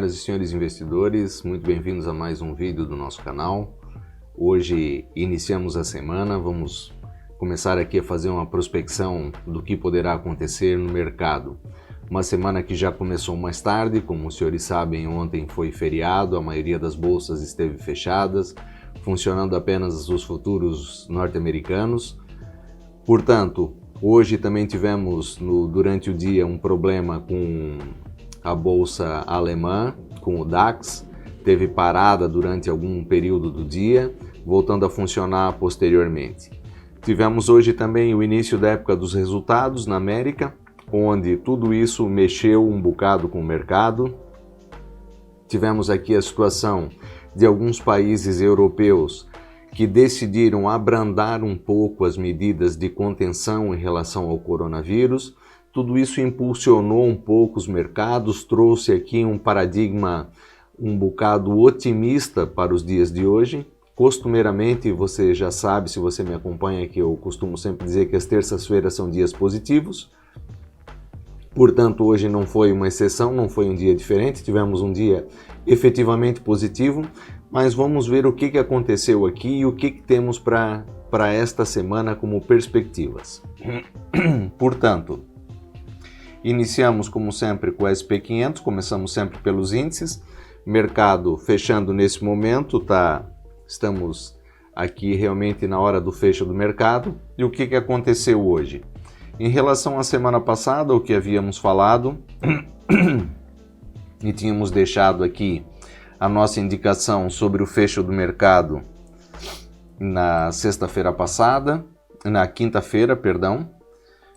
Senhoras e senhores investidores, muito bem-vindos a mais um vídeo do nosso canal. Hoje iniciamos a semana, vamos começar aqui a fazer uma prospecção do que poderá acontecer no mercado. Uma semana que já começou mais tarde, como os senhores sabem, ontem foi feriado, a maioria das bolsas esteve fechadas, funcionando apenas os futuros norte-americanos. Portanto, hoje também tivemos durante o dia um problema com a bolsa alemã, com o DAX, teve parada durante algum período do dia, voltando a funcionar posteriormente. Tivemos hoje também o início da época dos resultados na América, onde tudo isso mexeu um bocado com o mercado. Tivemos aqui a situação de alguns países europeus que decidiram abrandar um pouco as medidas de contenção em relação ao coronavírus. Tudo isso impulsionou um pouco os mercados, trouxe aqui um paradigma um bocado otimista para os dias de hoje. Costumeiramente, você já sabe, se você me acompanha, que eu costumo sempre dizer que as terças-feiras são dias positivos. Portanto, hoje não foi uma exceção, não foi um dia diferente, tivemos um dia efetivamente positivo, mas vamos ver o que aconteceu aqui e o que temos para esta semana como perspectivas. Portanto, iniciamos como sempre com o S&P 500, começamos sempre pelos índices, mercado fechando nesse momento, estamos aqui realmente na hora do fecho do mercado. E o que aconteceu hoje? Em relação à semana passada, o que havíamos falado e tínhamos deixado aqui a nossa indicação sobre o fecho do mercado na sexta-feira passada, na quinta-feira, perdão,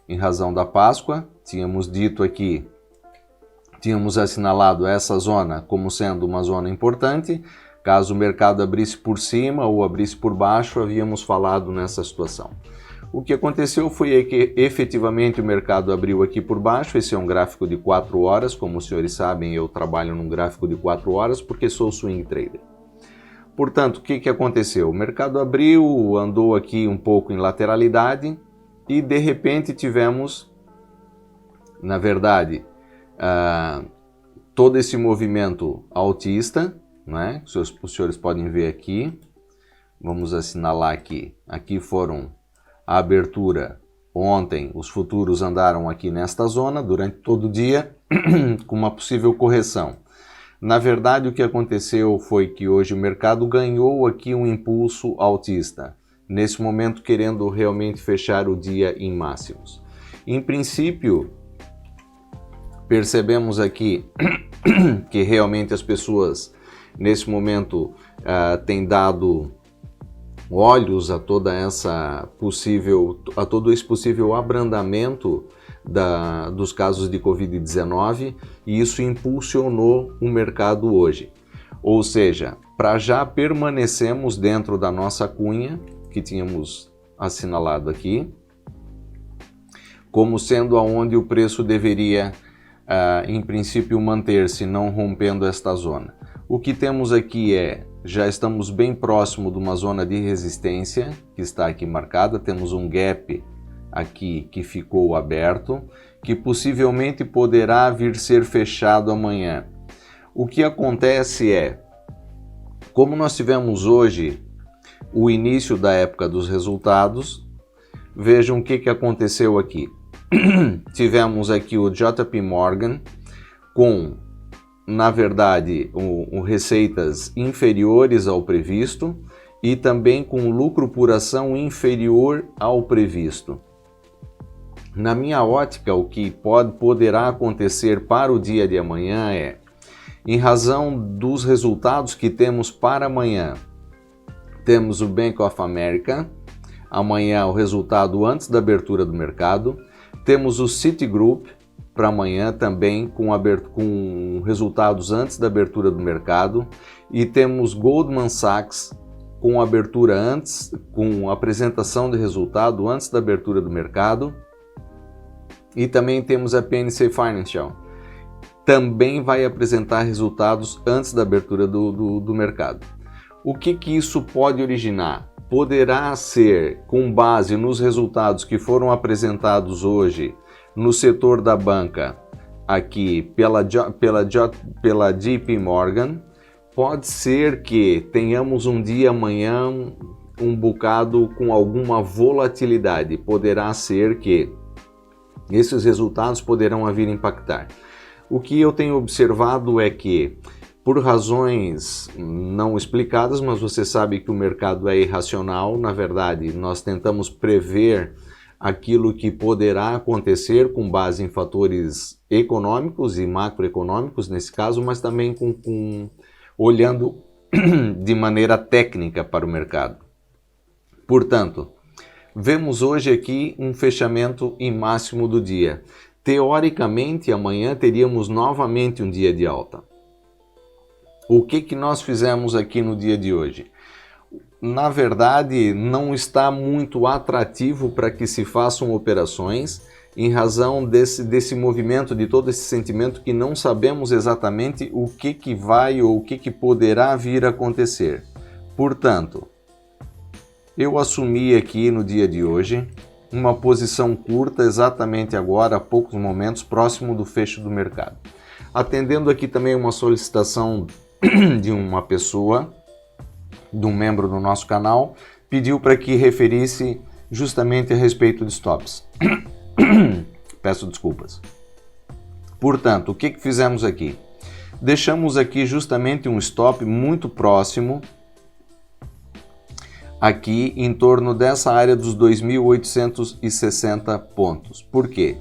em razão da Páscoa, tínhamos dito aqui, tínhamos assinalado essa zona como sendo uma zona importante. Caso o mercado abrisse por cima ou abrisse por baixo, havíamos falado nessa situação. O que aconteceu foi que efetivamente o mercado abriu aqui por baixo. Esse é um gráfico de 4 horas, como os senhores sabem, eu trabalho num gráfico de 4 horas porque sou swing trader. Portanto, o que aconteceu? O mercado abriu, andou aqui um pouco em lateralidade e de repente tivemos, na verdade, todo esse movimento altista, né? Os senhores podem ver aqui, vamos assinalar aqui, foram a abertura ontem, os futuros andaram aqui nesta zona durante todo o dia, com uma possível correção. Na verdade, o que aconteceu foi que hoje o mercado ganhou aqui um impulso altista, nesse momento querendo realmente fechar o dia em máximos. Em princípio, percebemos aqui que realmente as pessoas nesse momento têm dado olhos a todo esse possível abrandamento dos casos de Covid-19 e isso impulsionou o mercado hoje. Ou seja, para já permanecemos dentro da nossa cunha que tínhamos assinalado aqui, como sendo aonde o preço deveria, em princípio, manter-se, não rompendo esta zona. O que temos aqui já estamos bem próximo de uma zona de resistência, que está aqui marcada, temos um gap aqui que ficou aberto, que possivelmente poderá vir ser fechado amanhã. O que acontece como nós tivemos hoje o início da época dos resultados, vejam o que aconteceu aqui. Tivemos aqui o JP Morgan com, na verdade, receitas inferiores ao previsto e também com lucro por ação inferior ao previsto. Na minha ótica, o que poderá acontecer para o dia de amanhã em razão dos resultados que temos para amanhã, temos o Bank of America, amanhã o resultado antes da abertura do mercado, temos o Citigroup para amanhã também com resultados antes da abertura do mercado e temos Goldman Sachs com abertura antes, com apresentação de resultado antes da abertura do mercado e também temos a PNC Financial, também vai apresentar resultados antes da abertura do mercado. O que isso pode originar? Poderá ser com base nos resultados que foram apresentados hoje no setor da banca, aqui pela JP Morgan, pode ser que tenhamos um dia amanhã um bocado com alguma volatilidade. Poderá ser que esses resultados poderão vir impactar. O que eu tenho observado é que, por razões não explicadas, mas você sabe que o mercado é irracional, na verdade, nós tentamos prever aquilo que poderá acontecer com base em fatores econômicos e macroeconômicos, nesse caso, mas também olhando de maneira técnica para o mercado. Portanto, vemos hoje aqui um fechamento em máximo do dia. Teoricamente, amanhã teríamos novamente um dia de alta. O que nós fizemos aqui no dia de hoje? Na verdade, não está muito atrativo para que se façam operações em razão desse movimento, de todo esse sentimento que não sabemos exatamente o que vai ou o que poderá vir a acontecer. Portanto, eu assumi aqui no dia de hoje uma posição curta exatamente agora, há poucos momentos, próximo do fecho do mercado. Atendendo aqui também uma solicitação de uma pessoa, de um membro do nosso canal, pediu para que referisse justamente a respeito de stops. Peço desculpas. Portanto, o que fizemos aqui? Deixamos aqui justamente um stop muito próximo, aqui em torno dessa área dos 2.860 pontos. Por quê?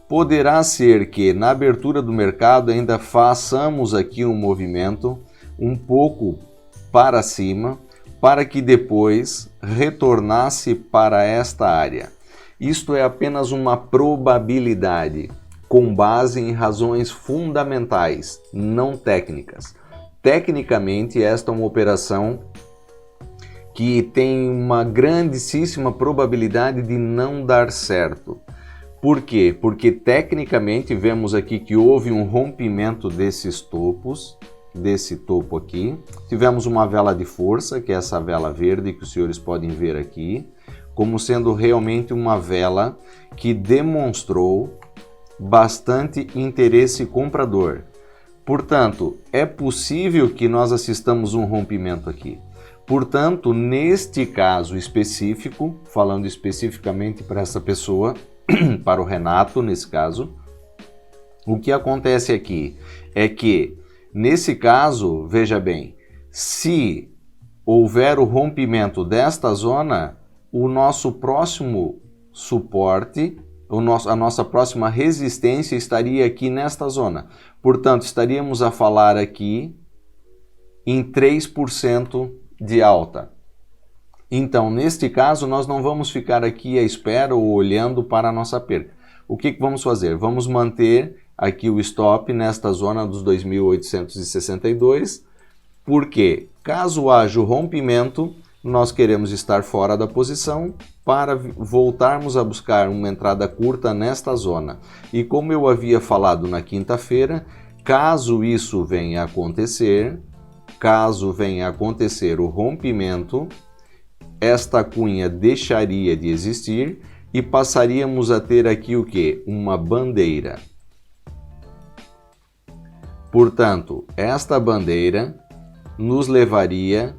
Poderá ser que na abertura do mercado ainda façamos aqui um movimento um pouco para cima, para que depois retornasse para esta área. Isto é apenas uma probabilidade, com base em razões fundamentais, não técnicas. Tecnicamente, esta é uma operação que tem uma grandíssima probabilidade de não dar certo. Por quê? Porque tecnicamente vemos aqui que houve um rompimento desses topos, desse topo aqui. Tivemos uma vela de força, que é essa vela verde que os senhores podem ver aqui, como sendo realmente uma vela que demonstrou bastante interesse comprador. Portanto, é possível que nós assistamos um rompimento aqui. Portanto, neste caso específico, falando especificamente para essa pessoa, para o Renato nesse caso, o que acontece aqui é que, nesse caso, veja bem, se houver o rompimento desta zona, o nosso próximo suporte, a nossa próxima resistência estaria aqui nesta zona. Portanto, estaríamos a falar aqui em 3% de alta. Então, neste caso, nós não vamos ficar aqui à espera ou olhando para a nossa perca. O que vamos fazer? Vamos manter aqui o stop nesta zona dos 2.862, porque caso haja o rompimento, nós queremos estar fora da posição para voltarmos a buscar uma entrada curta nesta zona. E como eu havia falado na quinta-feira, caso isso venha a acontecer, caso venha a acontecer o rompimento, esta cunha deixaria de existir e passaríamos a ter aqui o quê? Uma bandeira. Portanto, esta bandeira nos levaria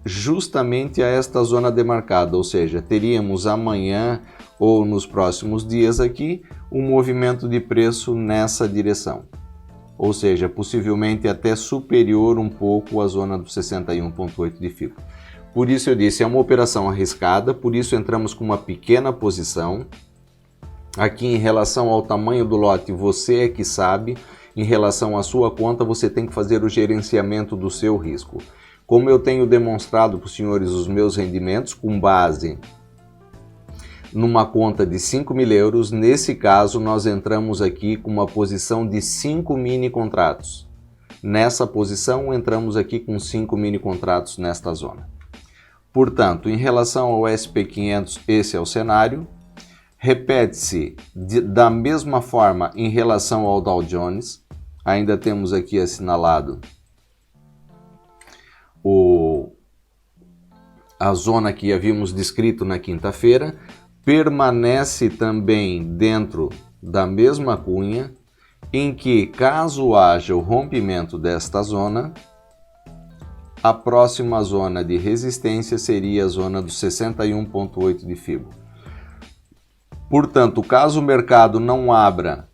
justamente a esta zona demarcada, ou seja, teríamos amanhã ou nos próximos dias aqui um movimento de preço nessa direção. Ou seja, possivelmente até superior um pouco à zona dos 61,8 de FIBO. Por isso eu disse, é uma operação arriscada, por isso entramos com uma pequena posição. Aqui em relação ao tamanho do lote, você é que sabe, em relação à sua conta, você tem que fazer o gerenciamento do seu risco. Como eu tenho demonstrado para os senhores os meus rendimentos com base numa conta de 5.000 euros, nesse caso nós entramos aqui com uma posição de 5 mini contratos. Nessa posição entramos aqui com 5 mini contratos nesta zona. Portanto, em relação ao SP500, esse é o cenário. Repete-se da mesma forma em relação ao Dow Jones. Ainda temos aqui assinalado a zona que havíamos descrito na quinta-feira. permanece também dentro da mesma cunha, em que, caso haja o rompimento desta zona, a próxima zona de resistência seria a zona dos 61,8 de Fibo. Portanto, caso o mercado não abra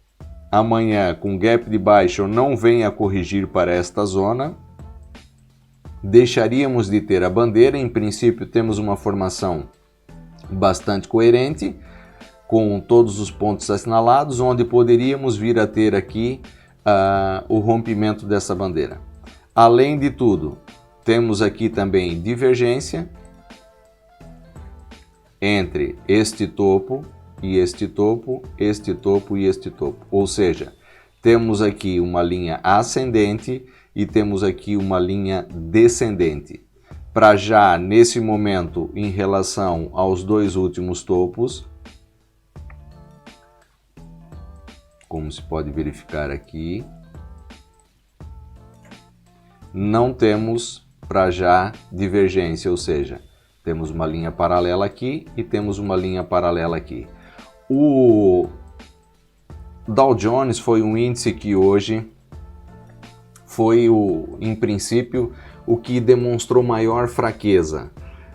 amanhã com gap de baixa ou não venha a corrigir para esta zona, deixaríamos de ter a bandeira. Em princípio, temos uma formação bastante coerente, com todos os pontos assinalados, onde poderíamos vir a ter aqui o rompimento dessa bandeira. Além de tudo, temos aqui também divergência entre este topo e este topo, este topo e este topo. Ou seja, temos aqui uma linha ascendente e temos aqui uma linha descendente. Para já, nesse momento, em relação aos dois últimos topos, como se pode verificar aqui, não temos para já divergência, ou seja, temos uma linha paralela aqui e temos uma linha paralela aqui. O Dow Jones foi um índice que hoje foi, em princípio, o que demonstrou maior fraqueza,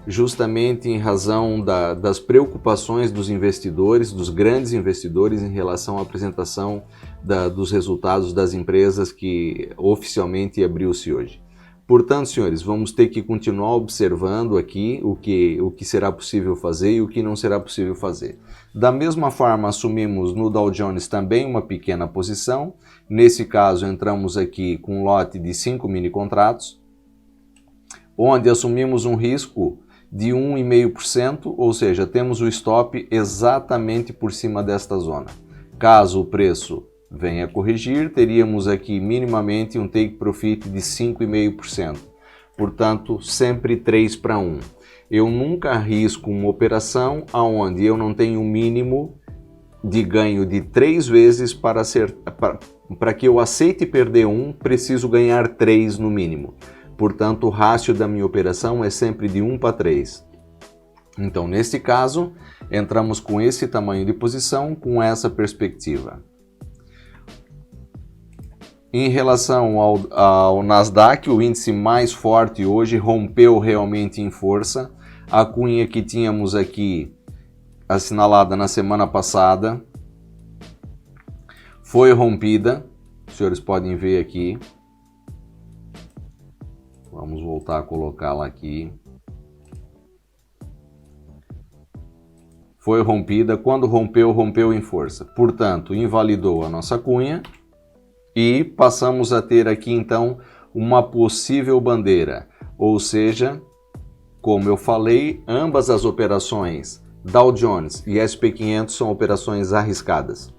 justamente em razão das preocupações dos investidores, dos grandes investidores, em relação à apresentação dos resultados das empresas que oficialmente abriu-se hoje. Portanto, senhores, vamos ter que continuar observando aqui o que será possível fazer e o que não será possível fazer. Da mesma forma, assumimos no Dow Jones também uma pequena posição. Nesse caso, entramos aqui com um lote de 5 mini contratos, onde assumimos um risco de 1,5%, ou seja, temos o stop exatamente por cima desta zona. Caso o preço venha a corrigir, teríamos aqui minimamente um take profit de 5,5%. Portanto, sempre 3 para 1. Eu nunca arrisco uma operação onde eu não tenho um mínimo de ganho de 3 vezes para que eu aceite perder 1, preciso ganhar 3 no mínimo. Portanto, o rácio da minha operação é sempre de 1 para 3. Então, neste caso, entramos com esse tamanho de posição, com essa perspectiva. Em relação ao Nasdaq, o índice mais forte hoje rompeu realmente em força. A cunha que tínhamos aqui assinalada na semana passada foi rompida. Os senhores podem ver aqui. Vamos voltar a colocá-la aqui. Foi rompida. Quando rompeu, rompeu em força. Portanto, invalidou a nossa cunha e passamos a ter aqui então uma possível bandeira. Ou seja, como eu falei, ambas as operações Dow Jones e SP500 são operações arriscadas,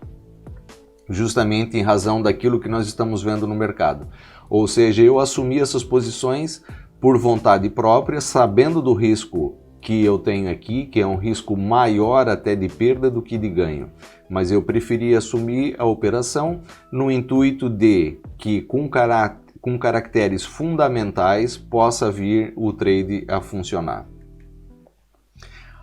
justamente em razão daquilo que nós estamos vendo no mercado. Ou seja, eu assumi essas posições por vontade própria, sabendo do risco que eu tenho aqui, que é um risco maior até de perda do que de ganho. Mas eu preferi assumir a operação no intuito de que com caracteres fundamentais possa vir o trade a funcionar.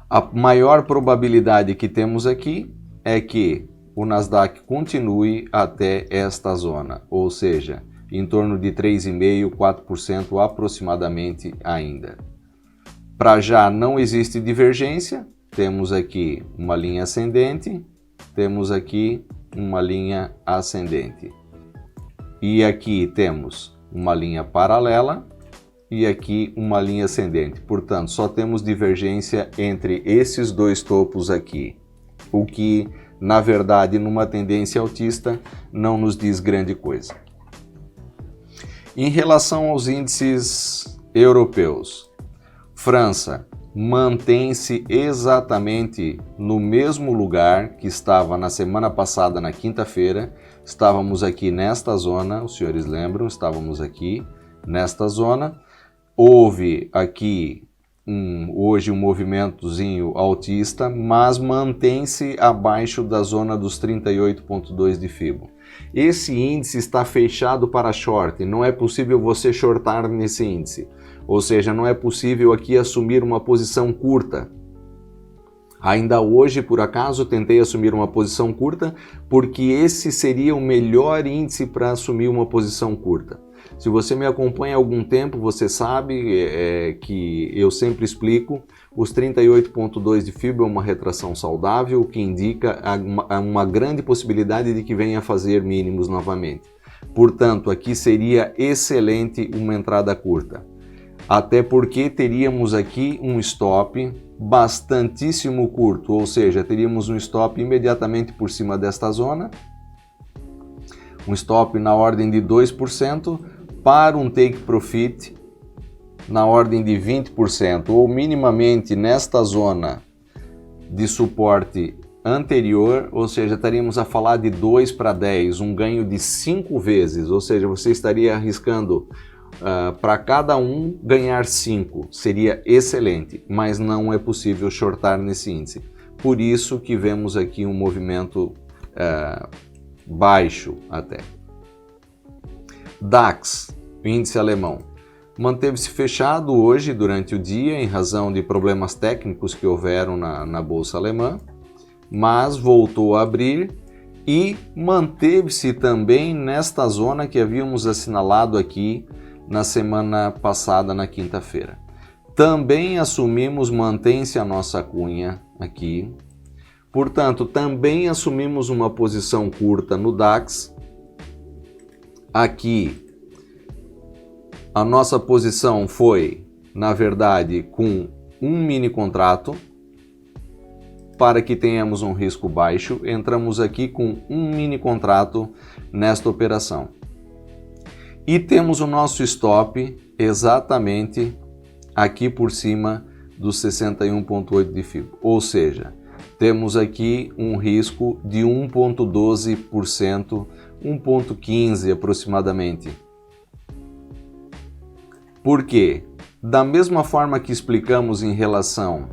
A maior probabilidade que temos aqui é que o Nasdaq continue até esta zona, ou seja, em torno de 3,5%, 4% aproximadamente ainda. Para já não existe divergência, temos aqui uma linha ascendente, temos aqui uma linha ascendente. E aqui temos uma linha paralela e aqui uma linha ascendente. Portanto, só temos divergência entre esses dois topos aqui, o que, na verdade, numa tendência altista, não nos diz grande coisa. Em relação aos índices europeus, França mantém-se exatamente no mesmo lugar que estava na semana passada, na quinta-feira. Estávamos aqui nesta zona, os senhores lembram, estávamos aqui nesta zona. Houve aqui hoje um movimentozinho altista, mas mantém-se abaixo da zona dos 38,2 de Fibo. Esse índice está fechado para short, não é possível você shortar nesse índice. Ou seja, não é possível aqui assumir uma posição curta. Ainda hoje, por acaso, tentei assumir uma posição curta, porque esse seria o melhor índice para assumir uma posição curta. Se você me acompanha há algum tempo, você sabe que eu sempre explico, os 38,2 de fibra é uma retração saudável, que indica uma grande possibilidade de que venha a fazer mínimos novamente. Portanto, aqui seria excelente uma entrada curta. Até porque teríamos aqui um stop bastantíssimo curto, ou seja, teríamos um stop imediatamente por cima desta zona, um stop na ordem de 2%, para um take profit na ordem de 20%, ou minimamente nesta zona de suporte anterior, ou seja, estaríamos a falar de 2 para 10, um ganho de 5 vezes, ou seja, você estaria arriscando para cada um ganhar 5, seria excelente, mas não é possível shortar nesse índice. Por isso que vemos aqui um movimento baixo até. DAX, índice alemão, manteve-se fechado hoje durante o dia em razão de problemas técnicos que houveram na bolsa alemã, mas voltou a abrir e manteve-se também nesta zona que havíamos assinalado aqui na semana passada, na quinta-feira. Também assumimos, mantém-se a nossa cunha aqui, portanto, também assumimos uma posição curta no DAX. Aqui, a nossa posição foi, na verdade, com um mini contrato, para que tenhamos um risco baixo, entramos aqui com um mini contrato nesta operação. E temos o nosso stop exatamente aqui por cima dos 61,8 de fibra. Ou seja, temos aqui um risco de 1,12%, 1,15% aproximadamente. Por quê? Da mesma forma que explicamos em relação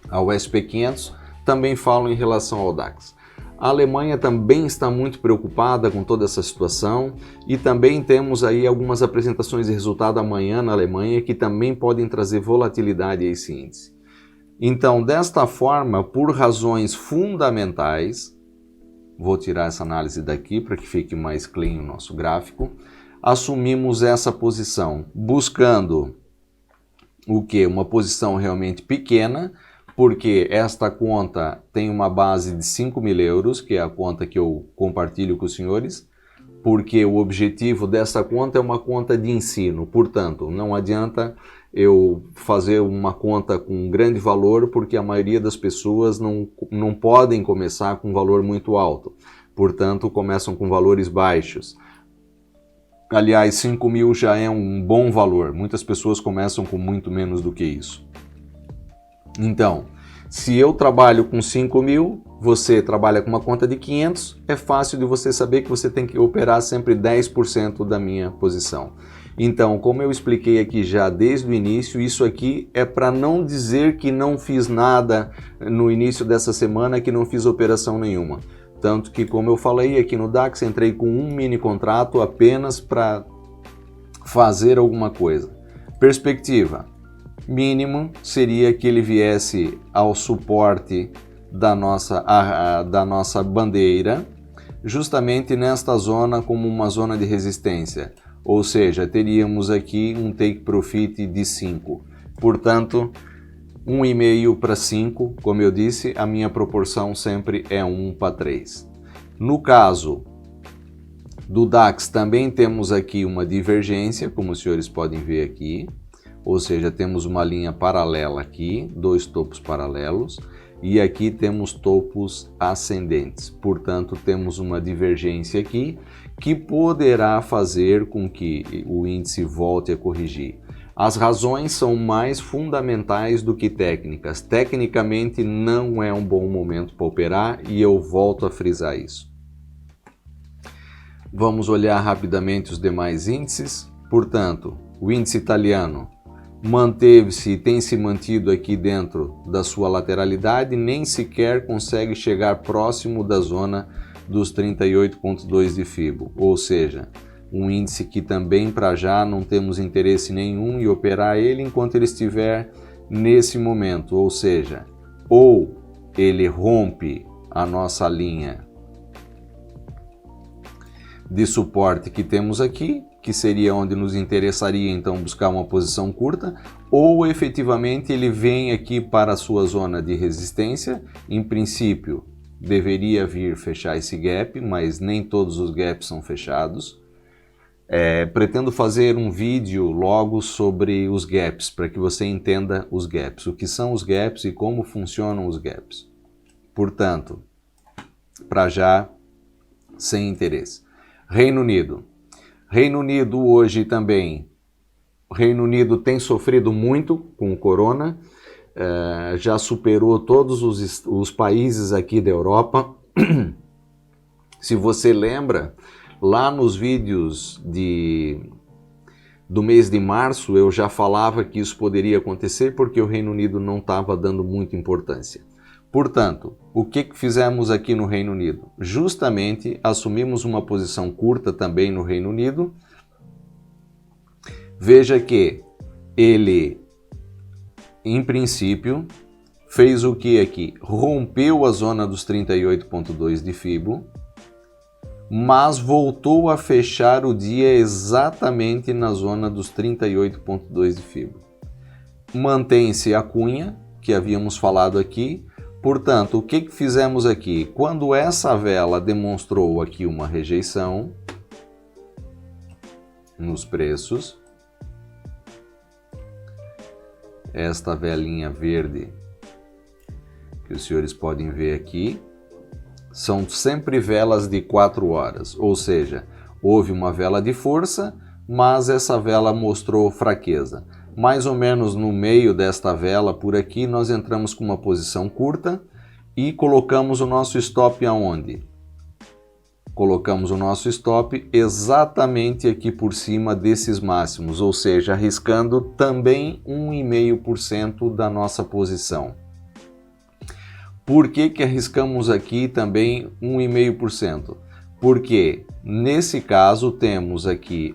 ao SP500, também falo em relação ao DAX. A Alemanha também está muito preocupada com toda essa situação e também temos aí algumas apresentações de resultado amanhã na Alemanha que também podem trazer volatilidade a esse índice. Então, desta forma, por razões fundamentais, vou tirar essa análise daqui para que fique mais clean o nosso gráfico, assumimos essa posição, buscando o quê? Uma posição realmente pequena, porque esta conta tem uma base de 5.000 euros, que é a conta que eu compartilho com os senhores, porque o objetivo dessa conta é uma conta de ensino, portanto, não adianta eu fazer uma conta com grande valor, porque a maioria das pessoas não podem começar com um valor muito alto, portanto, começam com valores baixos. Aliás, 5.000 já é um bom valor, muitas pessoas começam com muito menos do que isso. Então, se eu trabalho com 5.000, você trabalha com uma conta de 500, é fácil de você saber que você tem que operar sempre 10% da minha posição. Então, como eu expliquei aqui já desde o início, isso aqui é para não dizer que não fiz nada no início dessa semana, que não fiz operação nenhuma. Tanto que, como eu falei aqui no DAX, entrei com um mini contrato apenas para fazer alguma coisa. Perspectiva. Mínimo seria que ele viesse ao suporte da nossa bandeira, justamente nesta zona como uma zona de resistência, ou seja, teríamos aqui um take profit de 5, portanto 1,5 para 5, como eu disse, a minha proporção sempre é 1 para 3. No caso do DAX também temos aqui uma divergência, como os senhores podem ver aqui, ou seja, temos uma linha paralela aqui, dois topos paralelos, e aqui temos topos ascendentes. Portanto, temos uma divergência aqui que poderá fazer com que o índice volte a corrigir. As razões são mais fundamentais do que técnicas. Tecnicamente, não é um bom momento para operar e eu volto a frisar isso. Vamos olhar rapidamente os demais índices. Portanto, o índice italiano manteve-se e tem se mantido aqui dentro da sua lateralidade, nem sequer consegue chegar próximo da zona dos 38,2 de fibra, ou seja, um índice que também para já não temos interesse nenhum em operar ele enquanto ele estiver nesse momento, ou seja, ou ele rompe a nossa linha de suporte que temos aqui, que seria onde nos interessaria então buscar uma posição curta, ou efetivamente ele vem aqui para a sua zona de resistência. Em princípio deveria vir fechar esse gap, mas nem todos os gaps são fechados. Pretendo fazer um vídeo logo sobre os gaps, para que você entenda os gaps, o que são os gaps e como funcionam os gaps. Portanto, para já, sem interesse. Reino Unido. Reino Unido hoje também, o Reino Unido tem sofrido muito com o corona, já superou todos os países aqui da Europa. Se você lembra, lá nos vídeos do mês de março eu já falava que isso poderia acontecer porque o Reino Unido não estava dando muita importância. Portanto, o que fizemos aqui no Reino Unido? Justamente assumimos uma posição curta também no Reino Unido. Veja que ele, em princípio, fez o que aqui? Rompeu a zona dos 38,2 de Fibo, mas voltou a fechar o dia exatamente na zona dos 38,2 de Fibo. Mantém-se a cunha, que havíamos falado aqui. Portanto, o que fizemos aqui? Quando essa vela demonstrou aqui uma rejeição nos preços, esta velinha verde que os senhores podem ver aqui, são sempre velas de 4 horas, ou seja, houve uma vela de força, mas essa vela mostrou fraqueza. Mais ou menos no meio desta vela por aqui, nós entramos com uma posição curta e colocamos o nosso stop aonde? Colocamos o nosso stop exatamente aqui por cima desses máximos, ou seja, arriscando também 1,5% da nossa posição. Por que arriscamos aqui também 1,5%? Porque nesse caso temos aqui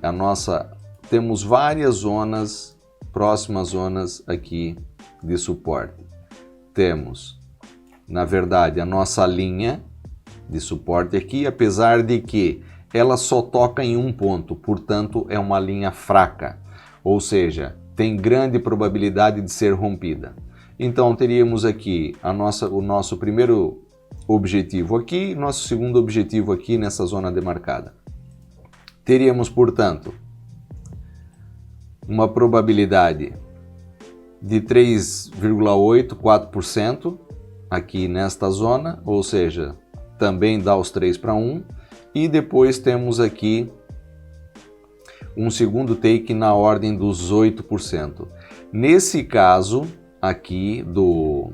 temos várias zonas, próximas zonas aqui de suporte. Temos, na verdade, a nossa linha de suporte aqui, apesar de que ela só toca em um ponto, portanto é uma linha fraca, ou seja, tem grande probabilidade de ser rompida. Então teríamos aqui o nosso primeiro objetivo aqui, nosso segundo objetivo aqui nessa zona demarcada. Teríamos, portanto, uma probabilidade de 3,8, 4% aqui nesta zona, ou seja, também dá os 3 para 1, e depois temos aqui um segundo take na ordem dos 8%. Nesse caso aqui do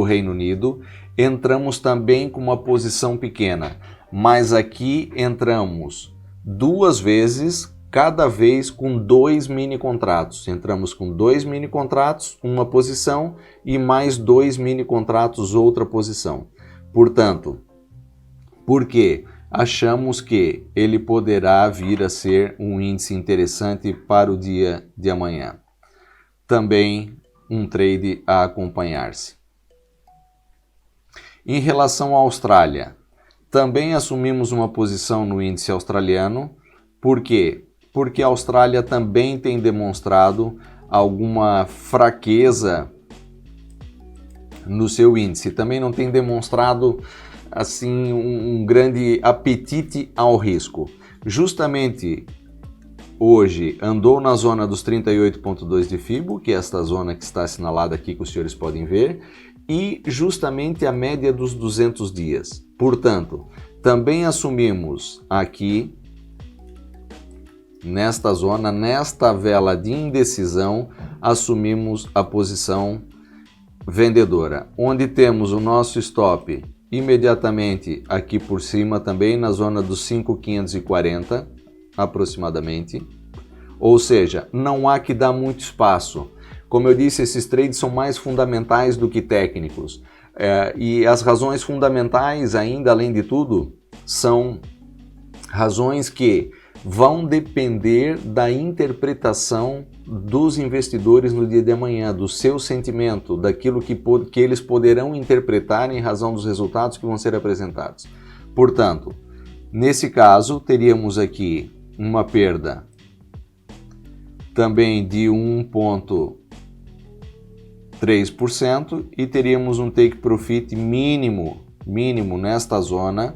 Reino Unido, entramos também com uma posição pequena, mas aqui entramos 2 vezes, cada vez com 2 mini contratos. Entramos com 2 mini contratos, uma posição, e mais 2 mini contratos, outra posição. Portanto, porque achamos que ele poderá vir a ser um índice interessante para o dia de amanhã. Também um trade a acompanhar-se. Em relação à Austrália, também assumimos uma posição no índice australiano. Por quê? Porque a Austrália também tem demonstrado alguma fraqueza no seu índice. Também não tem demonstrado assim um grande apetite ao risco. Justamente hoje andou na zona dos 38,2 de Fibo, que é esta zona que está assinalada aqui que os senhores podem ver, e justamente a média dos 200 dias. Portanto, também assumimos aqui nesta zona, nesta vela de indecisão, assumimos a posição vendedora, onde temos o nosso stop imediatamente aqui por cima, também na zona dos 5.540 aproximadamente, ou seja, não há que dar muito espaço. Como eu disse, esses trades são mais fundamentais do que técnicos, e as razões fundamentais ainda, além de tudo, são razões que vão depender da interpretação dos investidores no dia de amanhã, do seu sentimento, daquilo que eles poderão interpretar em razão dos resultados que vão ser apresentados. Portanto, nesse caso, teríamos aqui uma perda também de 1,3% e teríamos um take profit mínimo nesta zona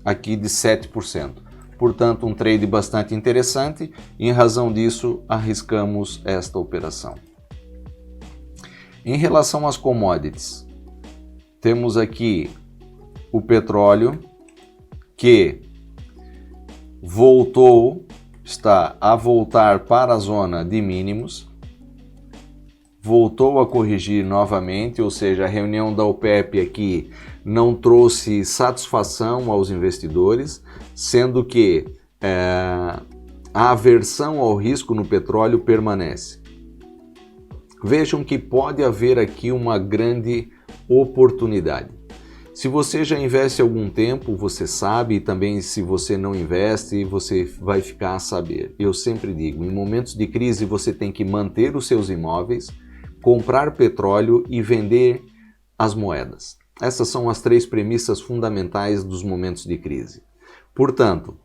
aqui de 7%. Portanto, um trade bastante interessante e, em razão disso, arriscamos esta operação. Em relação às commodities, temos aqui o petróleo que está a voltar para a zona de mínimos, voltou a corrigir novamente, ou seja, a reunião da OPEP aqui não trouxe satisfação aos investidores, sendo que a aversão ao risco no petróleo permanece. Vejam que pode haver aqui uma grande oportunidade. Se você já investe há algum tempo, você sabe, e também se você não investe, você vai ficar a saber. Eu sempre digo, em momentos de crise você tem que manter os seus imóveis, comprar petróleo e vender as moedas. Essas são as 3 premissas fundamentais dos momentos de crise. Portanto,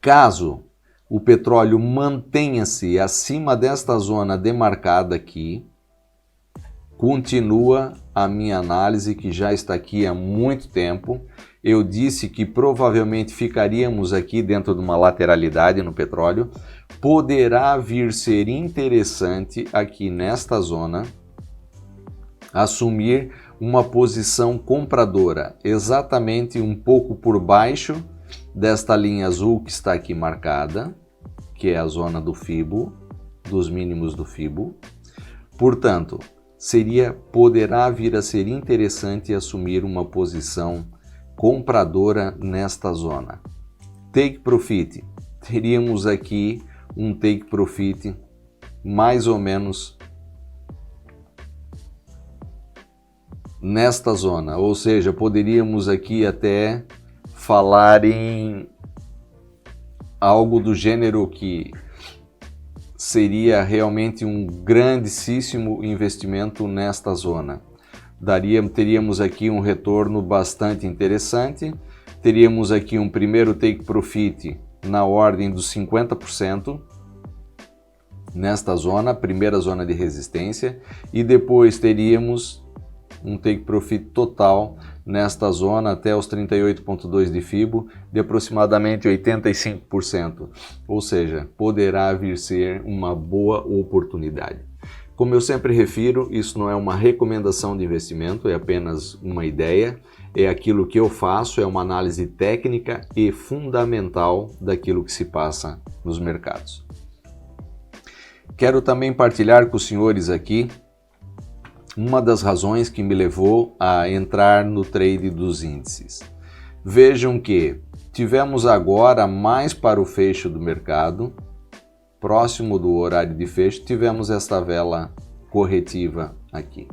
caso o petróleo mantenha-se acima desta zona demarcada aqui, continua a minha análise, que já está aqui há muito tempo. Eu disse que provavelmente ficaríamos aqui dentro de uma lateralidade no petróleo. Poderá vir ser interessante aqui nesta zona assumir uma posição compradora, exatamente um pouco por baixo desta linha azul que está aqui marcada, que é a zona do FIBO, dos mínimos do FIBO. Portanto, poderá vir a ser interessante assumir uma posição compradora nesta zona. Take profit, teríamos aqui um take profit mais ou menos nesta zona, ou seja, poderíamos aqui até falar em algo do gênero que seria realmente um grandíssimo investimento nesta zona. Teríamos aqui um retorno bastante interessante, teríamos aqui um primeiro take profit na ordem dos 50% nesta zona, primeira zona de resistência, e depois teríamos um take profit total nesta zona até os 38,2 de FIBO de aproximadamente 85%, ou seja, poderá vir ser uma boa oportunidade. Como eu sempre refiro, isso não é uma recomendação de investimento, é apenas uma ideia, é aquilo que eu faço, é uma análise técnica e fundamental daquilo que se passa nos mercados. Quero também partilhar com os senhores aqui uma das razões que me levou a entrar no trade dos índices. Vejam que tivemos agora, mais para o fecho do mercado, próximo do horário de fecho, tivemos esta vela corretiva aqui.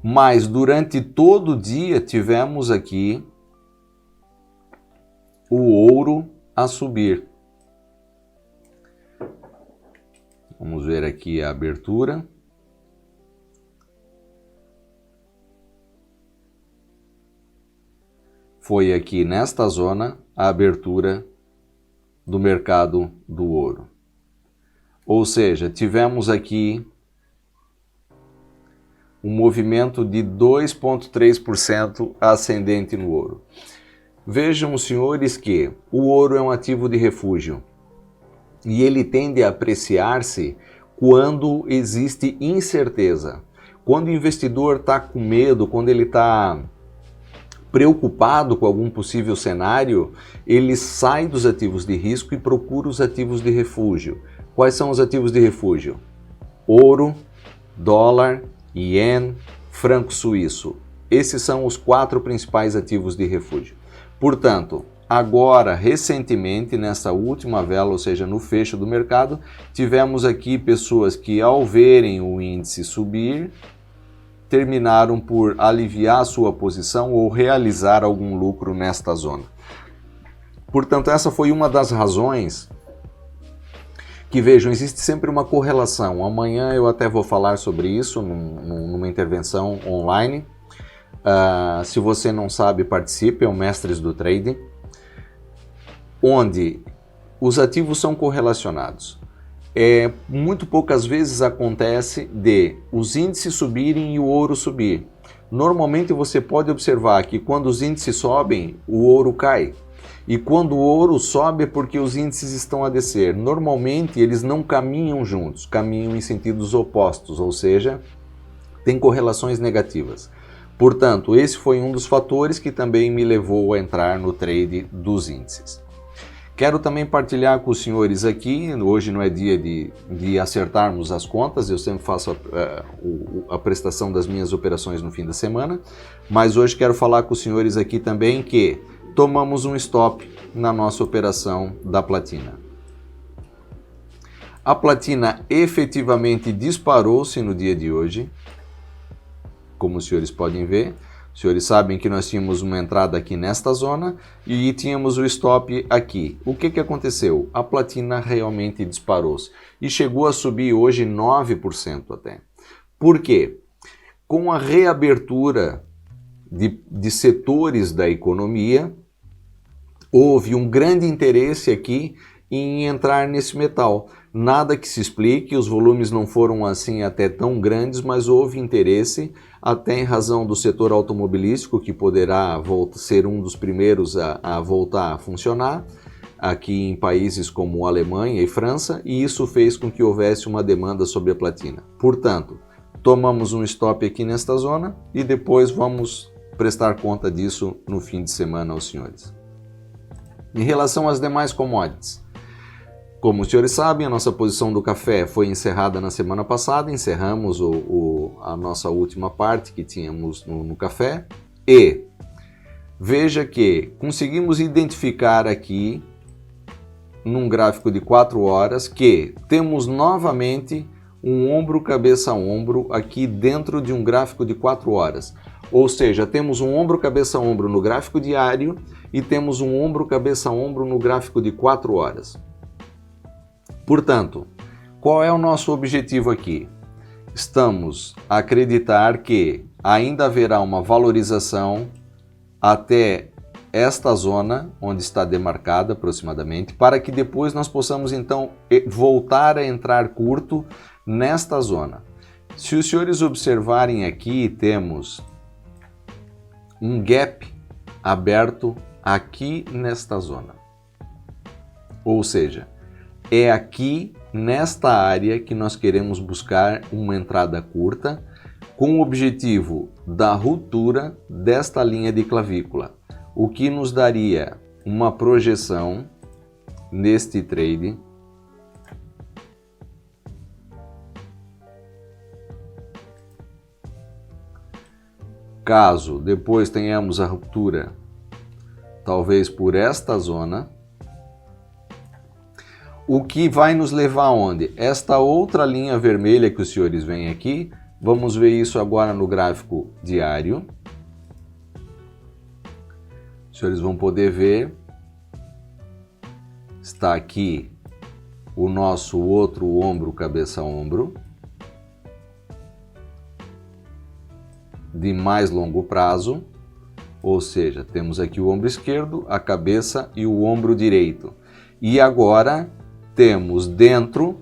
Mas durante todo o dia tivemos aqui o ouro a subir. Vamos ver aqui a abertura. Foi aqui nesta zona a abertura do mercado do ouro. Ou seja, tivemos aqui um movimento de 2,3% ascendente no ouro. Vejam, senhores, que o ouro é um ativo de refúgio e ele tende a apreciar-se quando existe incerteza. Quando o investidor está com medo, quando ele está preocupado com algum possível cenário, ele sai dos ativos de risco e procura os ativos de refúgio. Quais são os ativos de refúgio? Ouro, dólar, ien, franco suíço. Esses são os 4 principais ativos de refúgio. Portanto, agora, recentemente, nessa última vela, ou seja, no fecho do mercado, tivemos aqui pessoas que, ao verem o índice subir, terminaram por aliviar sua posição ou realizar algum lucro nesta zona. Portanto, essa foi uma das razões que, vejam, existe sempre uma correlação. Amanhã eu até vou falar sobre isso numa intervenção online. Se você não sabe, participe, é o Mestres do Trading, onde os ativos são correlacionados. Muito poucas vezes acontece de os índices subirem e o ouro subir. Normalmente você pode observar que quando os índices sobem, o ouro cai. E quando o ouro sobe é porque os índices estão a descer. Normalmente eles não caminham juntos, caminham em sentidos opostos, ou seja, tem correlações negativas. Portanto, esse foi um dos fatores que também me levou a entrar no trade dos índices. Quero também partilhar com os senhores aqui, hoje não é dia de acertarmos as contas, eu sempre faço a prestação das minhas operações no fim da semana, mas hoje quero falar com os senhores aqui também que tomamos um stop na nossa operação da platina. A platina efetivamente disparou-se no dia de hoje, como os senhores podem ver. Os senhores sabem que nós tínhamos uma entrada aqui nesta zona e tínhamos o stop aqui. O que aconteceu? A platina realmente disparou-se e chegou a subir hoje 9% até. Por quê? Com a reabertura de setores da economia, houve um grande interesse aqui em entrar nesse metal. Nada que se explique, os volumes não foram assim até tão grandes, mas houve interesse, até em razão do setor automobilístico, que poderá ser um dos primeiros a voltar a funcionar, aqui em países como Alemanha e França, e isso fez com que houvesse uma demanda sobre a platina. Portanto, tomamos um stop aqui nesta zona e depois vamos prestar conta disso no fim de semana aos senhores. Em relação às demais commodities, como os senhores sabem, a nossa posição do café foi encerrada na semana passada, encerramos a nossa última parte que tínhamos no café e veja que conseguimos identificar aqui num gráfico de 4 horas que temos novamente um ombro cabeça a ombro aqui dentro de um gráfico de 4 horas. Ou seja, temos um ombro cabeça a ombro no gráfico diário e temos um ombro cabeça a ombro no gráfico de 4 horas. Portanto, qual é o nosso objetivo aqui? Estamos a acreditar que ainda haverá uma valorização até esta zona, onde está demarcada aproximadamente, para que depois nós possamos então voltar a entrar curto nesta zona. Se os senhores observarem aqui, temos um gap aberto aqui nesta zona. Ou seja, é aqui nesta área que nós queremos buscar uma entrada curta com o objetivo da ruptura desta linha de clavícula, o que nos daria uma projeção neste trade caso depois tenhamos a ruptura, talvez por esta zona, o que vai nos levar aonde? Esta outra linha vermelha que os senhores veem aqui, vamos ver isso agora no gráfico diário. Os senhores vão poder ver, está aqui o nosso outro ombro, cabeça a ombro, de mais longo prazo, ou seja, temos aqui o ombro esquerdo, a cabeça e o ombro direito. E agora temos dentro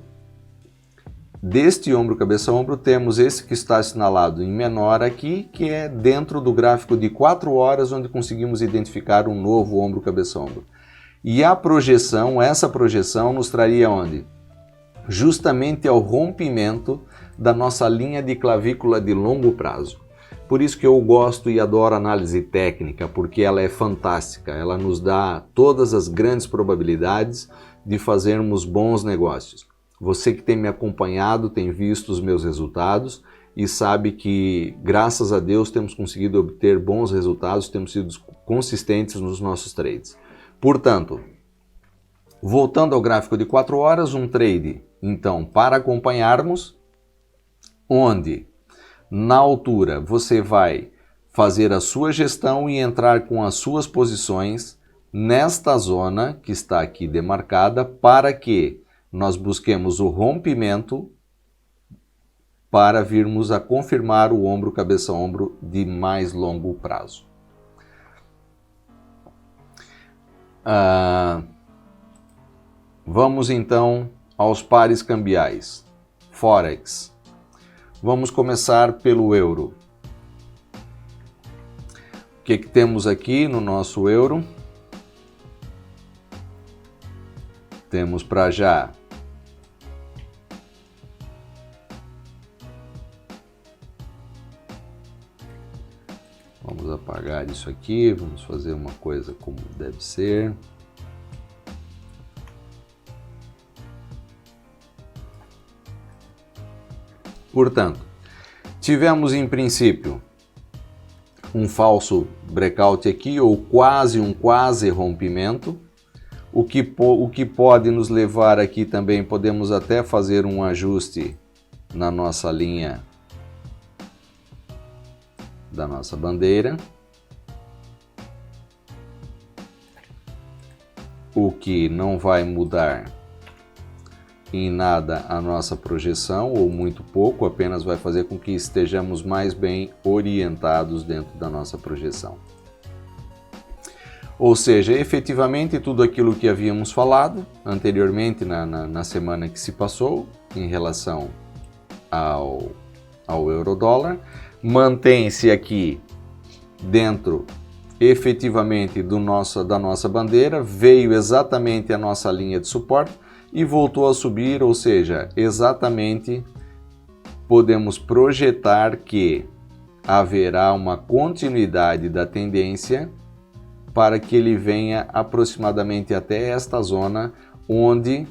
deste ombro, cabeça a ombro, temos esse que está assinalado em menor aqui, que é dentro do gráfico de 4 horas, onde conseguimos identificar um novo ombro, cabeça a ombro. E a projeção, essa projeção nos traria onde? Justamente ao rompimento da nossa linha de clavícula de longo prazo. Por isso que eu gosto e adoro análise técnica, porque ela é fantástica, ela nos dá todas as grandes probabilidades de fazermos bons negócios. Você que tem me acompanhado, tem visto os meus resultados e sabe que, graças a Deus, temos conseguido obter bons resultados, temos sido consistentes nos nossos trades. Portanto, voltando ao gráfico de 4 horas, um trade, então, para acompanharmos, onde na altura você vai fazer a sua gestão e entrar com as suas posições nesta zona que está aqui demarcada para que nós busquemos o rompimento para virmos a confirmar o ombro, cabeça-ombro de mais longo prazo. Vamos então aos pares cambiais. Forex. Vamos começar pelo euro. O que temos aqui no nosso euro? Temos para já vamos apagar isso aqui, vamos fazer uma coisa como deve ser. Portanto, tivemos em princípio um falso breakout aqui, ou quase rompimento, o que pode nos levar aqui também, podemos até fazer um ajuste na nossa linha da nossa bandeira, o que não vai mudar em nada a nossa projeção, ou muito pouco, apenas vai fazer com que estejamos mais bem orientados dentro da nossa projeção. Ou seja, efetivamente tudo aquilo que havíamos falado anteriormente na semana que se passou em relação ao euro-dólar, mantém-se aqui dentro efetivamente da nossa bandeira, veio exatamente a nossa linha de suporte e voltou a subir, ou seja, exatamente podemos projetar que haverá uma continuidade da tendência para que ele venha aproximadamente até esta zona, onde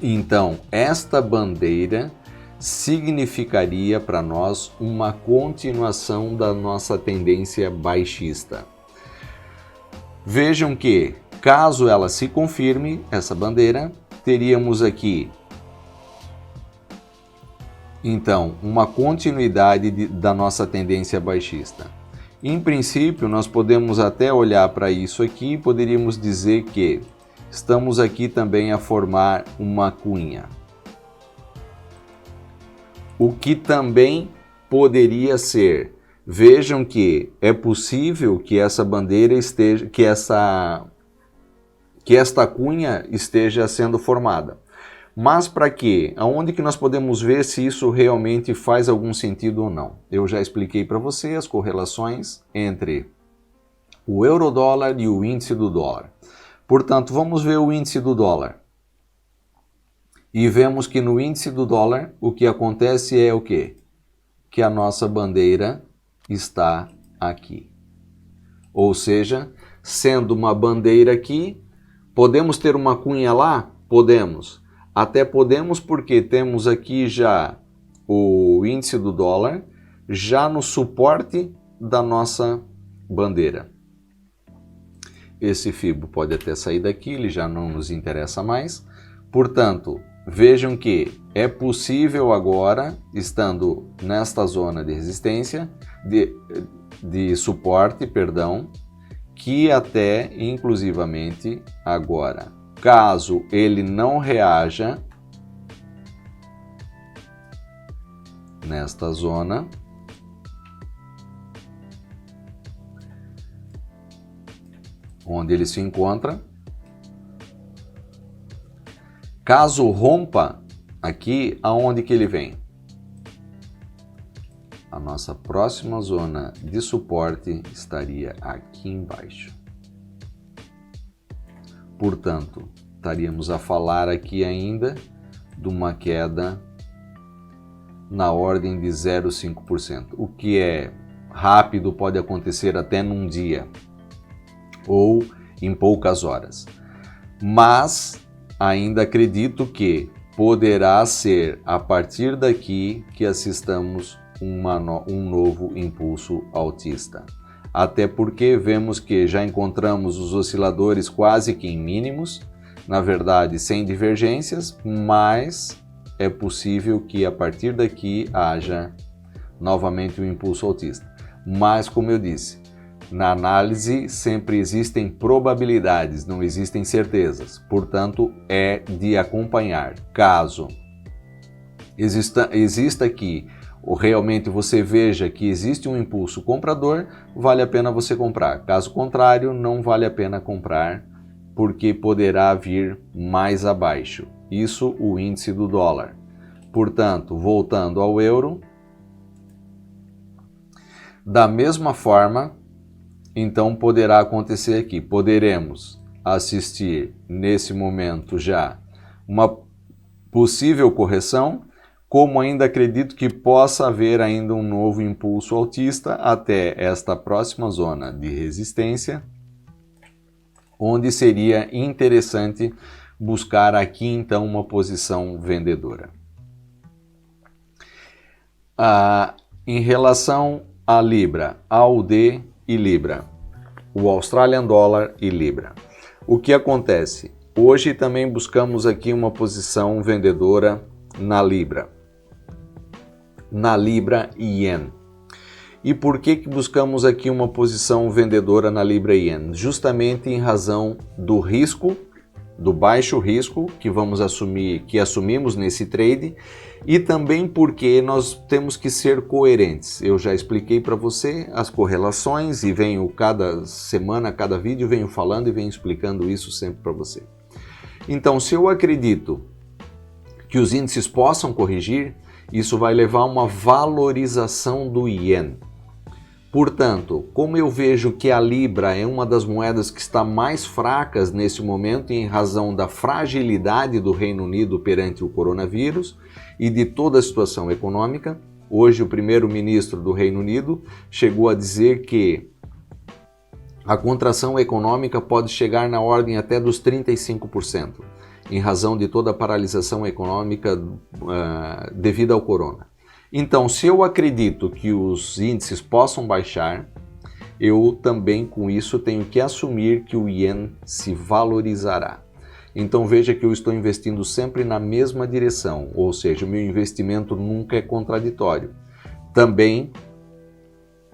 então esta bandeira significaria para nós uma continuação da nossa tendência baixista. Vejam que, caso ela se confirme, essa bandeira, teríamos aqui então uma continuidade da nossa tendência baixista. Em princípio, nós podemos até olhar para isso aqui e poderíamos dizer que estamos aqui também a formar uma cunha. O que também poderia ser, vejam que é possível que essa bandeira esteja, que esta cunha esteja sendo formada. Mas para quê? Aonde que nós podemos ver se isso realmente faz algum sentido ou não? Eu já expliquei para você as correlações entre o euro-dólar e o índice do dólar. Portanto, vamos ver o índice do dólar. E vemos que no índice do dólar o que acontece é o quê? Que a nossa bandeira está aqui. Ou seja, sendo uma bandeira aqui, podemos ter uma cunha lá? Podemos. Até podemos porque temos aqui já o índice do dólar já no suporte da nossa bandeira. Esse fibo pode até sair daqui, ele já não nos interessa mais. Portanto, vejam que é possível agora, estando nesta zona de resistência, de suporte, perdão, que até inclusivamente agora, caso ele não reaja nesta zona, onde ele se encontra, caso rompa aqui, aonde que ele vem? A nossa próxima zona de suporte estaria aqui embaixo. Portanto, estaríamos a falar aqui ainda de uma queda na ordem de 0,5%. O que é rápido pode acontecer até num dia ou em poucas horas. Mas ainda acredito que poderá ser a partir daqui que assistamos um novo impulso altista. Até porque vemos que já encontramos os osciladores quase que em mínimos, na verdade sem divergências, mas é possível que a partir daqui haja novamente um impulso altista. Mas, como eu disse, Na análise sempre existem probabilidades, não existem certezas. Portanto, é de acompanhar. Caso exista aqui, ou realmente você veja que existe um impulso comprador, vale a pena você comprar. Caso contrário, não vale a pena comprar, porque poderá vir mais abaixo. Isso o índice do dólar. Portanto, voltando ao euro, da mesma forma, então poderá acontecer aqui. Poderemos assistir nesse momento já uma possível correção, como ainda acredito que possa haver ainda um novo impulso altista até esta próxima zona de resistência, onde seria interessante buscar aqui então uma posição vendedora. Em relação a Libra, AUD e Libra, o Australian Dollar e Libra. O que acontece? Hoje também buscamos aqui uma posição vendedora na Libra e Yen. E por que buscamos aqui uma posição vendedora na Libra e Yen? Justamente em razão do risco, do baixo risco que assumimos nesse trade, e também porque nós temos que ser coerentes. Eu já expliquei para você as correlações e venho cada semana, cada vídeo, venho falando e venho explicando isso sempre para você. Então, se eu acredito que os índices possam corrigir, isso vai levar a uma valorização do Yen. Portanto, como eu vejo que a Libra é uma das moedas que está mais fracas nesse momento em razão da fragilidade do Reino Unido perante o coronavírus e de toda a situação econômica, hoje o primeiro-ministro do Reino Unido chegou a dizer que a contração econômica pode chegar na ordem até dos 35%, em razão de toda a paralisação econômica devido ao corona. Então, se eu acredito que os índices possam baixar, eu também com isso tenho que assumir que o Yen se valorizará. Então veja que eu estou investindo sempre na mesma direção, ou seja, o meu investimento nunca é contraditório. Também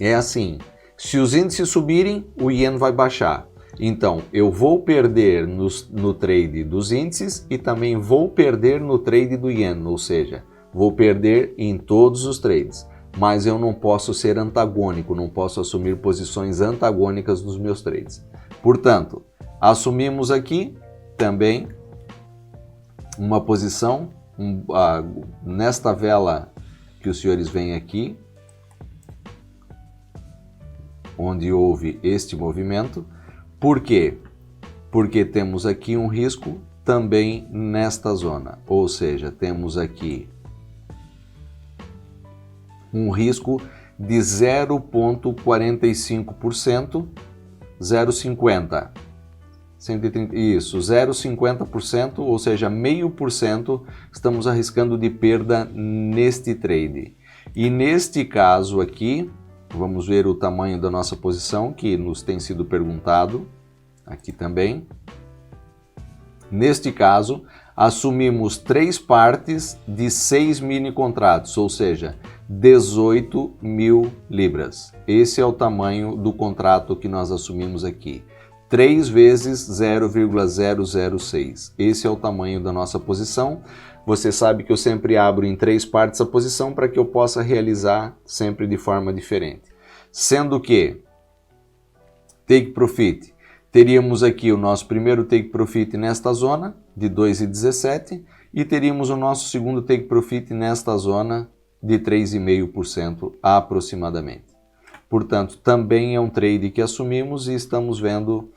é assim, se os índices subirem, o Yen vai baixar. Então, eu vou perder no trade dos índices e também vou perder no trade do Yen, ou seja, vou perder em todos os trades, mas eu não posso ser antagônico, não posso assumir posições antagônicas nos meus trades. Portanto, assumimos aqui também uma posição, nesta vela que os senhores veem aqui, onde houve este movimento. Por quê? Porque temos aqui um risco também nesta zona, ou seja, temos aqui um risco de 0,45%, 0,50%. 130, isso, 0,50%, ou seja, 0,5% estamos arriscando de perda neste trade. E neste caso aqui, vamos ver o tamanho da nossa posição, que nos tem sido perguntado aqui também. Neste caso, assumimos 3 partes de 6 mini contratos, ou seja, 18 mil libras. Esse é o tamanho do contrato que nós assumimos aqui. 3 vezes 0,006. Esse é o tamanho da nossa posição. Você sabe que eu sempre abro em 3 partes a posição para que eu possa realizar sempre de forma diferente. Sendo que take profit, teríamos aqui o nosso primeiro take profit nesta zona de 2,17 e teríamos o nosso segundo take profit nesta zona de 3,5% aproximadamente. Portanto, também é um trade que assumimos e estamos vendo,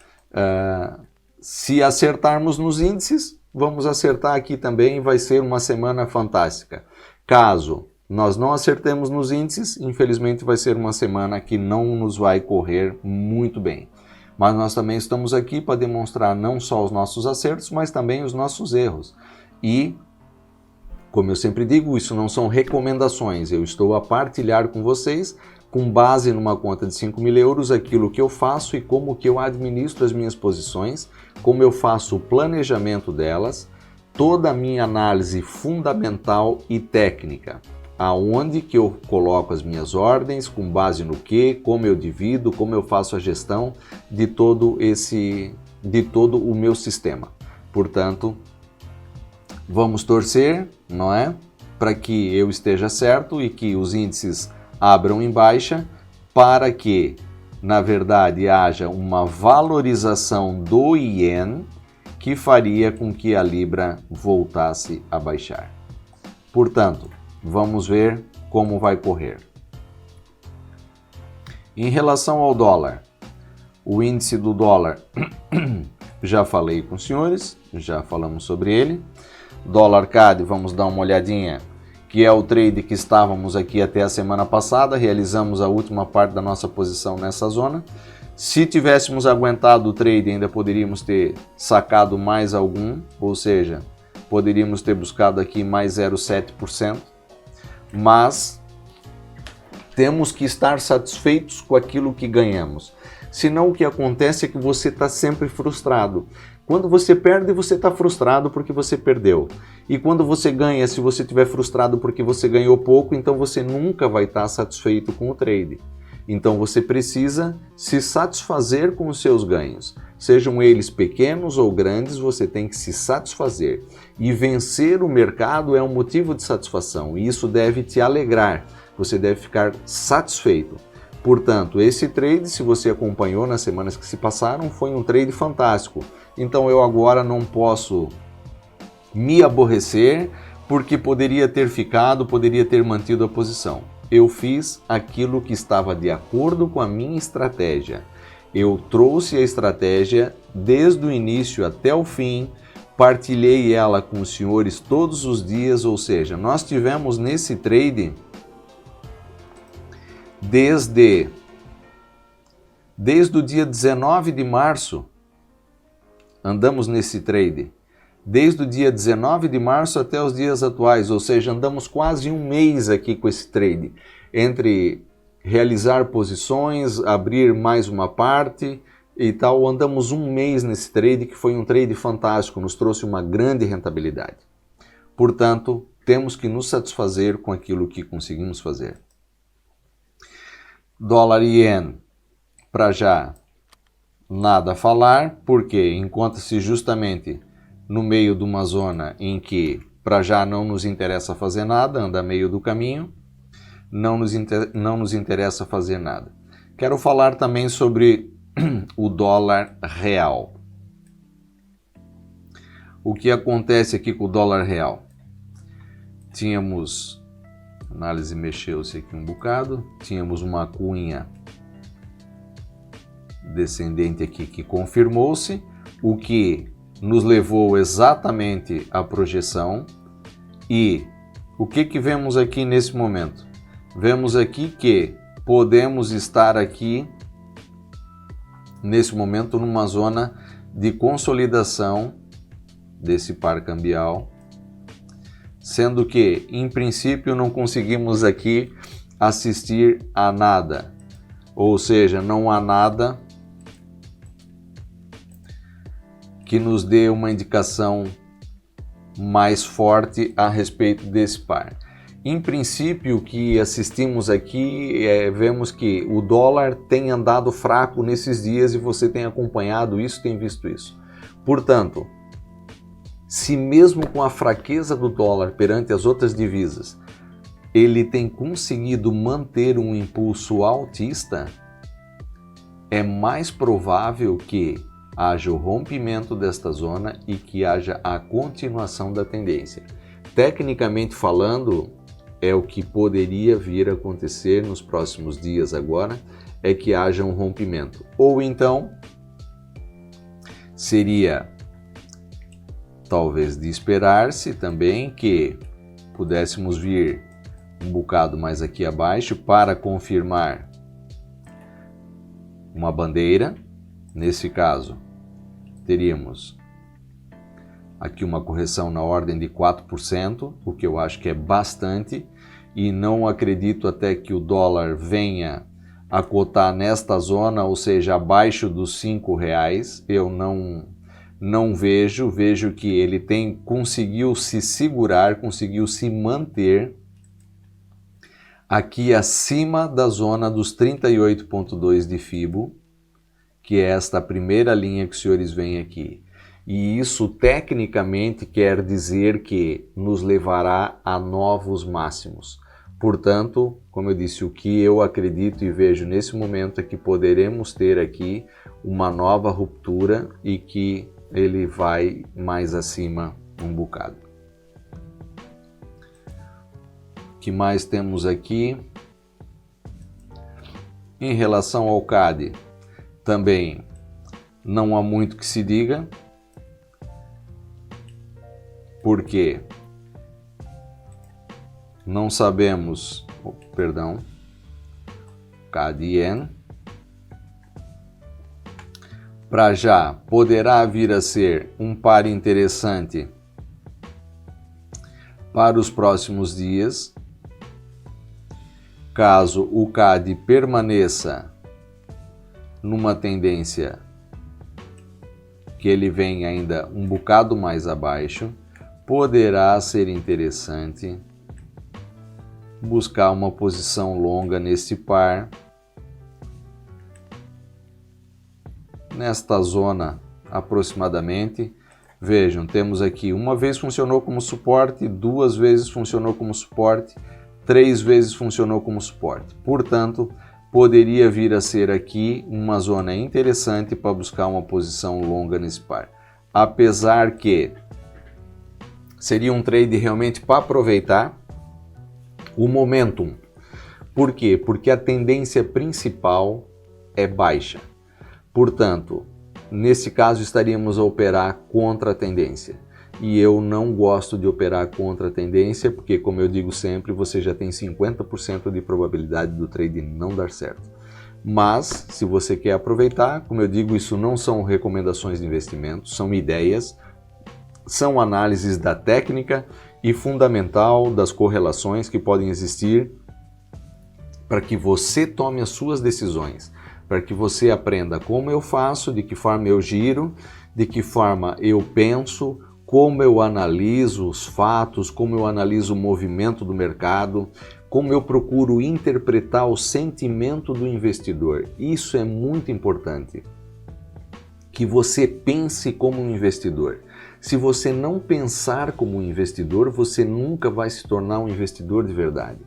se acertarmos nos índices, vamos acertar aqui também, vai ser uma semana fantástica. Caso nós não acertemos nos índices, infelizmente vai ser uma semana que não nos vai correr muito bem. Mas nós também estamos aqui para demonstrar não só os nossos acertos, mas também os nossos erros. E, como eu sempre digo, isso não são recomendações, eu estou a partilhar com vocês, com base numa conta de 5 mil euros, aquilo que eu faço e como que eu administro as minhas posições, como eu faço o planejamento delas, toda a minha análise fundamental e técnica. aonde que eu coloco as minhas ordens, com base no que, como eu divido, como eu faço a gestão de todo o meu sistema. Portanto, vamos torcer, não é? Para que eu esteja certo e que os índices abram em baixa, para que, na verdade, haja uma valorização do Ien que faria com que a Libra voltasse a baixar. Portanto, vamos ver como vai correr. Em relação ao dólar, o índice do dólar, já falei com os senhores, já falamos sobre ele. Dólar CAD, vamos dar uma olhadinha, que é o trade que estávamos aqui até a semana passada, realizamos a última parte da nossa posição nessa zona. Se tivéssemos aguentado o trade, ainda poderíamos ter sacado mais algum, ou seja, poderíamos ter buscado aqui mais 0,7%, mas temos que estar satisfeitos com aquilo que ganhamos. Senão o que acontece é que você está sempre frustrado. Quando você perde, você está frustrado porque você perdeu. E quando você ganha, se você estiver frustrado porque você ganhou pouco, então você nunca vai estar satisfeito com o trade. Então você precisa se satisfazer com os seus ganhos. Sejam eles pequenos ou grandes, você tem que se satisfazer. E vencer o mercado é um motivo de satisfação. E isso deve te alegrar. Você deve ficar satisfeito. Portanto, esse trade, se você acompanhou nas semanas que se passaram, foi um trade fantástico. Então eu agora não posso me aborrecer porque poderia ter mantido a posição. Eu fiz aquilo que estava de acordo com a minha estratégia. Eu trouxe a estratégia desde o início até o fim, partilhei ela com os senhores todos os dias, ou seja, nós tivemos nesse trade desde o dia 19 de março, andamos nesse trade. Desde o dia 19 de março até os dias atuais, ou seja, andamos quase um mês aqui com esse trade. Entre realizar posições, abrir mais uma parte e tal, andamos um mês nesse trade que foi um trade fantástico, nos trouxe uma grande rentabilidade. Portanto, temos que nos satisfazer com aquilo que conseguimos fazer. Dólar e Ien, para já, nada a falar, porque encontra-se justamente no meio de uma zona em que, para já, não nos interessa fazer nada, anda meio do caminho, não nos interessa fazer nada. Quero falar também sobre o dólar real. O que acontece aqui com o dólar real? Tínhamos... A análise mexeu-se aqui um bocado, tínhamos uma cunha descendente aqui que confirmou-se, o que nos levou exatamente à projeção. E o que vemos aqui nesse momento? Vemos aqui que podemos estar aqui nesse momento numa zona de consolidação desse par cambial, sendo que, em princípio, não conseguimos aqui assistir a nada, ou seja, não há nada que nos dê uma indicação mais forte a respeito desse par. Em princípio, o que assistimos aqui, vemos que o dólar tem andado fraco nesses dias e você tem acompanhado isso, tem visto isso. Portanto, se mesmo com a fraqueza do dólar perante as outras divisas, ele tem conseguido manter um impulso altista, é mais provável que haja o rompimento desta zona e que haja a continuação da tendência. Tecnicamente falando, é o que poderia vir a acontecer nos próximos dias agora, é que haja um rompimento. Ou então, seria talvez de esperar-se também que pudéssemos vir um bocado mais aqui abaixo para confirmar uma bandeira. Nesse caso, teríamos aqui uma correção na ordem de 4%, o que eu acho que é bastante, e não acredito até que o dólar venha a cotar nesta zona, ou seja, abaixo dos R$5. Eu não vejo que ele conseguiu se segurar, conseguiu se manter aqui acima da zona dos 38,2 de Fibo, que é esta primeira linha que os senhores veem aqui. E isso tecnicamente quer dizer que nos levará a novos máximos. Portanto, como eu disse, o que eu acredito e vejo nesse momento é que poderemos ter aqui uma nova ruptura e que ele vai mais acima um bocado. O que mais temos aqui? Em relação ao CAD, também não há muito que se diga. Porque não sabemos, CAD-IEN, para já poderá vir a ser um par interessante para os próximos dias, caso o CAD permaneça numa tendência que ele vem ainda um bocado mais abaixo. Poderá ser interessante buscar uma posição longa nesse par, nesta zona aproximadamente. Vejam, temos aqui uma vez funcionou como suporte, duas vezes funcionou como suporte, três vezes funcionou como suporte. Portanto, poderia vir a ser aqui uma zona interessante para buscar uma posição longa nesse par. Apesar que seria um trade realmente para aproveitar o momentum. Por quê? Porque a tendência principal é baixa. Portanto, nesse caso estaríamos a operar contra a tendência. E eu não gosto de operar contra a tendência, porque, como eu digo sempre, você já tem 50% de probabilidade do trade não dar certo. Mas, se você quer aproveitar, como eu digo, isso não são recomendações de investimento, são ideias, são análises da técnica e fundamental das correlações que podem existir para que você tome as suas decisões, para que você aprenda como eu faço, de que forma eu giro, de que forma eu penso, como eu analiso os fatos, como eu analiso o movimento do mercado, como eu procuro interpretar o sentimento do investidor. Isso é muito importante, que você pense como um investidor. Se você não pensar como um investidor, você nunca vai se tornar um investidor de verdade.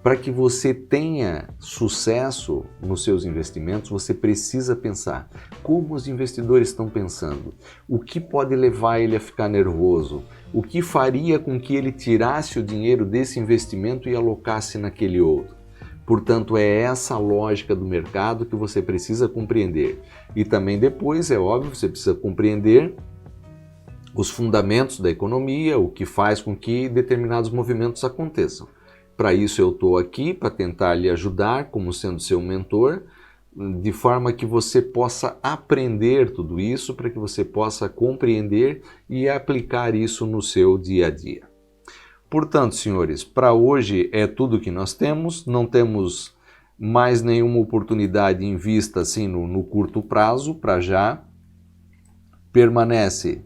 Para que você tenha sucesso nos seus investimentos, você precisa pensar como os investidores estão pensando, o que pode levar ele a ficar nervoso, o que faria com que ele tirasse o dinheiro desse investimento e alocasse naquele outro. Portanto, é essa a lógica do mercado que você precisa compreender. E também depois, é óbvio, você precisa compreender os fundamentos da economia, o que faz com que determinados movimentos aconteçam. Para isso eu estou aqui, para tentar lhe ajudar, como sendo seu mentor, de forma que você possa aprender tudo isso, para que você possa compreender e aplicar isso no seu dia a dia. Portanto, senhores, para hoje é tudo que nós temos, não temos mais nenhuma oportunidade em vista assim no curto prazo, para já. Permanece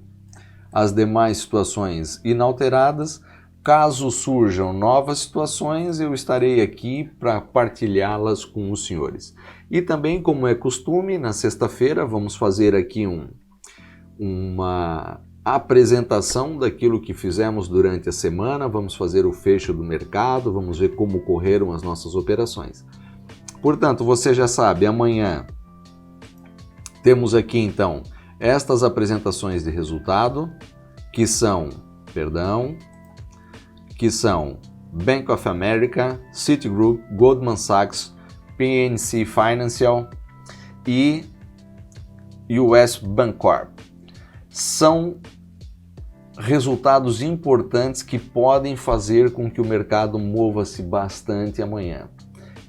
as demais situações inalteradas. Caso surjam novas situações, eu estarei aqui para partilhá-las com os senhores. E também, como é costume, na sexta-feira vamos fazer aqui uma apresentação daquilo que fizemos durante a semana, vamos fazer o fecho do mercado, vamos ver como correram as nossas operações. Portanto, você já sabe, amanhã temos aqui então estas apresentações de resultado, que são Bank of America, Citigroup, Goldman Sachs, PNC Financial e US Bancorp. São resultados importantes que podem fazer com que o mercado mova-se bastante amanhã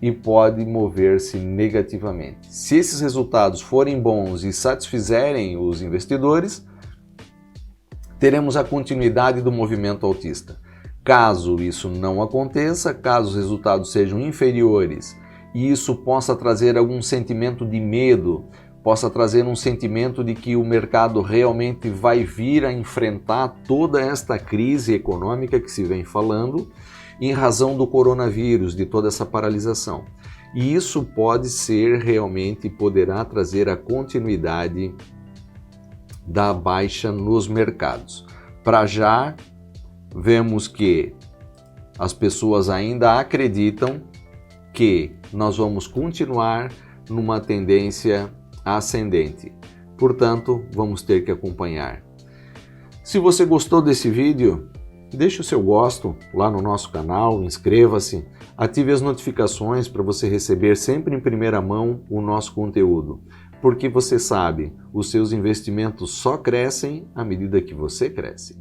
e pode mover-se negativamente. Se esses resultados forem bons e satisfizerem os investidores, teremos a continuidade do movimento altista. Caso isso não aconteça, caso os resultados sejam inferiores e isso possa trazer algum sentimento de medo, possa trazer um sentimento de que o mercado realmente vai vir a enfrentar toda esta crise econômica que se vem falando, em razão do coronavírus, de toda essa paralisação. E isso pode ser realmente, poderá trazer a continuidade da baixa nos mercados. Para já, vemos que as pessoas ainda acreditam que nós vamos continuar numa tendência ascendente. Portanto, vamos ter que acompanhar. Se você gostou desse vídeo, deixe o seu gosto lá no nosso canal, inscreva-se, ative as notificações para você receber sempre em primeira mão o nosso conteúdo. Porque você sabe, os seus investimentos só crescem à medida que você cresce.